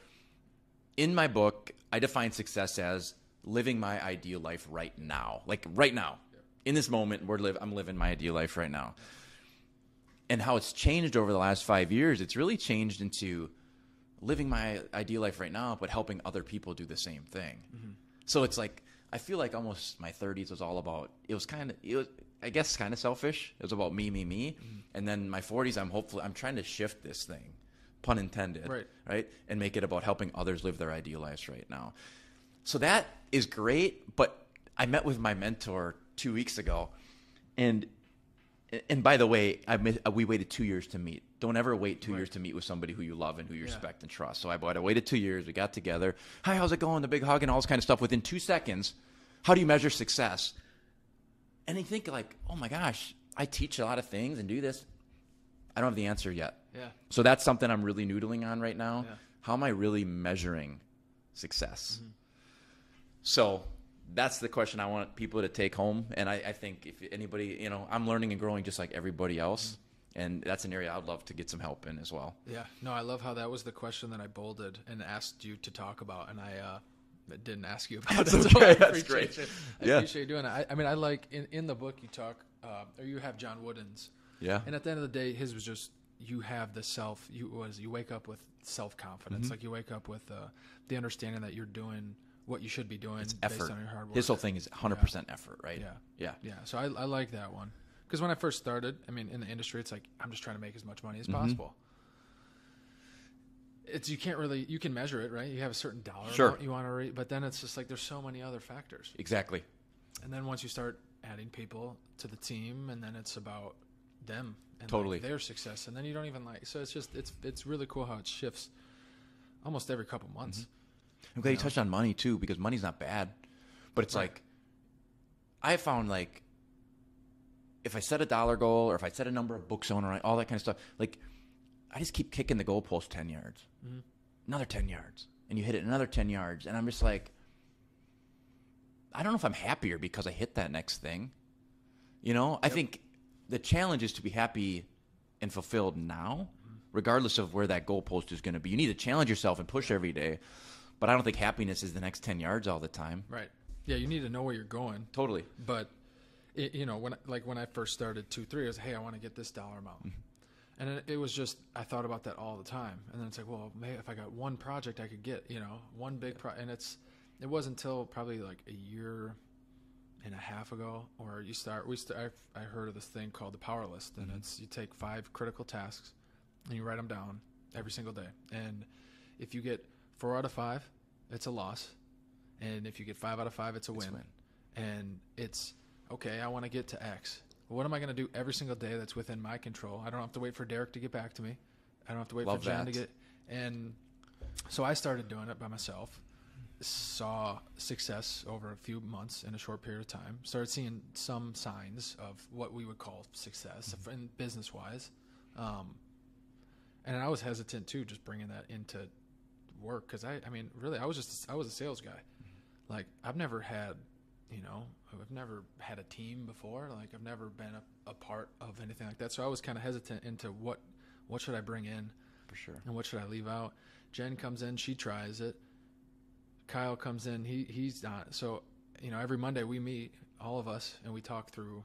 in my book, I define success as living my ideal life right now. Like right now. In this moment, I'm living my ideal life right now. And how it's changed over the last 5 years, it's really changed into living my ideal life right now, but helping other people do the same thing. Mm-hmm. So it's like, I feel like almost my 30s was all about, I guess kind of selfish. It was about me. Mm-hmm. And then my 40s, I'm trying to shift this thing, pun intended, right? And make it about helping others live their ideal lives right now. So that is great, but I met with my mentor 2 weeks ago, and by the way, we waited 2 years to meet. Don't ever wait 2 years to meet with somebody who you love and who you respect and trust. So I waited 2 years. We got together. Hi, how's it going? The big hug and all this kind of stuff. Within 2 seconds, how do you measure success? And you think like, oh my gosh, I teach a lot of things and do this. I don't have the answer yet. Yeah. So that's something I'm really noodling on right now. Yeah. How am I really measuring success? Mm-hmm. So that's the question I want people to take home. And I think if anybody, I'm learning and growing just like everybody else. Mm-hmm. And that's an area I'd love to get some help in as well. Yeah. No, I love how that was the question that I bolded and asked you to talk about. And I didn't ask you about it. So That's great. I appreciate you doing it. I mean, I like in the book you talk, or you have John Wooden's. Yeah. And at the end of the day, his was just, you have the you wake up with self-confidence. Mm-hmm. Like you wake up with the understanding that you're doing what you should be doing. It's based effort. on your hard work. His whole thing is 100% effort, right? Yeah. So I like that one. Because when I first started, I mean, in the industry, it's like, I'm just trying to make as much money as possible. You can measure it, right? You have a certain dollar amount you want to reach, but then it's just like, there's so many other factors. Exactly. And then once you start adding people to the team, and then it's about them and like their success, and then you don't even so it's really cool how it shifts almost every couple months. Mm-hmm. I'm glad you touched on money too, because money's not bad, but it's like, I found like, if I set a dollar goal or if I set a number of books owned, all that kind of stuff, like I just keep kicking the goalpost 10 yards, another 10 yards, and you hit it another 10 yards. And I'm just like, I don't know if I'm happier because I hit that next thing. I think the challenge is to be happy and fulfilled now, regardless of where that goalpost is going to be. You need to challenge yourself and push every day. But I don't think happiness is the next 10 yards all the time. Right. Yeah, you need to know where you're going. Totally. But when I first started 2-3, I was, hey, I want to get this dollar amount. And it was just, I thought about that all the time. And then it's like, well, maybe if I got one project I could get, one big and it wasn't until probably like a year and a half ago, or I heard of this thing called the power list, and it's, you take 5 critical tasks and you write them down every single day. And if you get 4 out of 5, it's a loss. And if you get 5 out of 5, it's a win. And it's, okay, I want to get to X. What am I going to do every single day that's within my control? I don't have to wait for Derek to get back to me. I don't have to wait for Jen to get. And so I started doing it by myself. Saw success over a few months in a short period of time. Started seeing some signs of what we would call success in business-wise. And I was hesitant too, just bringing that into work, because I mean, really, I was a sales guy. Like, I've never had a team before. Like, I've never been a part of anything like that. So I was kind of hesitant into what should I bring in, for sure, and what should I leave out. Jen comes in, she tries it. Kyle comes in, he's not. So, every Monday we meet, all of us, and we talk through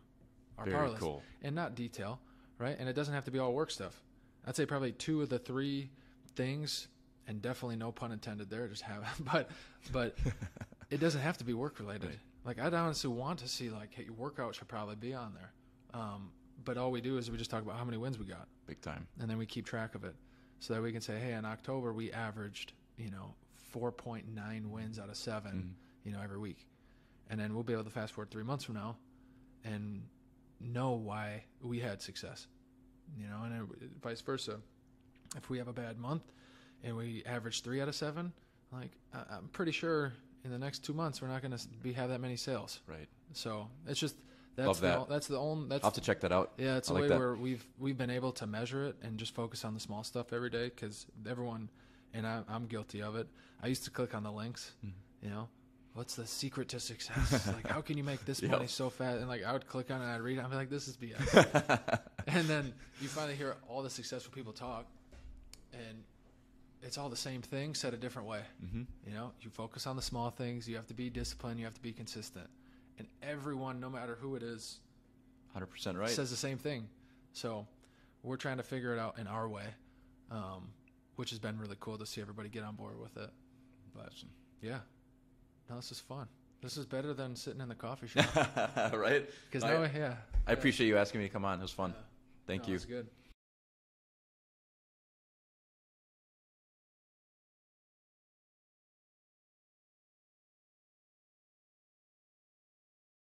our power list. Cool. And not detail, right? And it doesn't have to be all work stuff. I'd say probably 2 of the 3 things, and definitely no pun intended there, just have but it doesn't have to be work related. Right. Like, I'd honestly want to see, like, hey, your workout should probably be on there. But all we do is we just talk about how many wins we got. Big time. And then we keep track of it, so that we can say, hey, in October we averaged, 4.9 wins out of 7, every week. And then we'll be able to fast forward 3 months from now and know why we had success, and then vice versa. If we have a bad month and we average 3 out of 7, like, I'm pretty sure in the next 2 months we're not going to have that many sales. Right. So it's just, Love that. I'll have to check that out. Yeah, it's a way where we've been able to measure it and just focus on the small stuff every day, because everyone, and I'm guilty of it, I used to click on the links, what's the secret to success? Like, how can you make this money so fast? And, like, I would click on it and I'd read it. I'd be like, this is BS. And then you finally hear all the successful people talk, and it's all the same thing said a different way. You focus on the small things. You have to be disciplined. You have to be consistent. And everyone, no matter who it is, 100% right, says the same thing. So we're trying to figure it out in our way, which has been really cool to see everybody get on board with it. But yeah, no, this is fun. This is better than sitting in the coffee shop. Right? Because I appreciate you asking me to come on. It was fun. Thank you. It's good.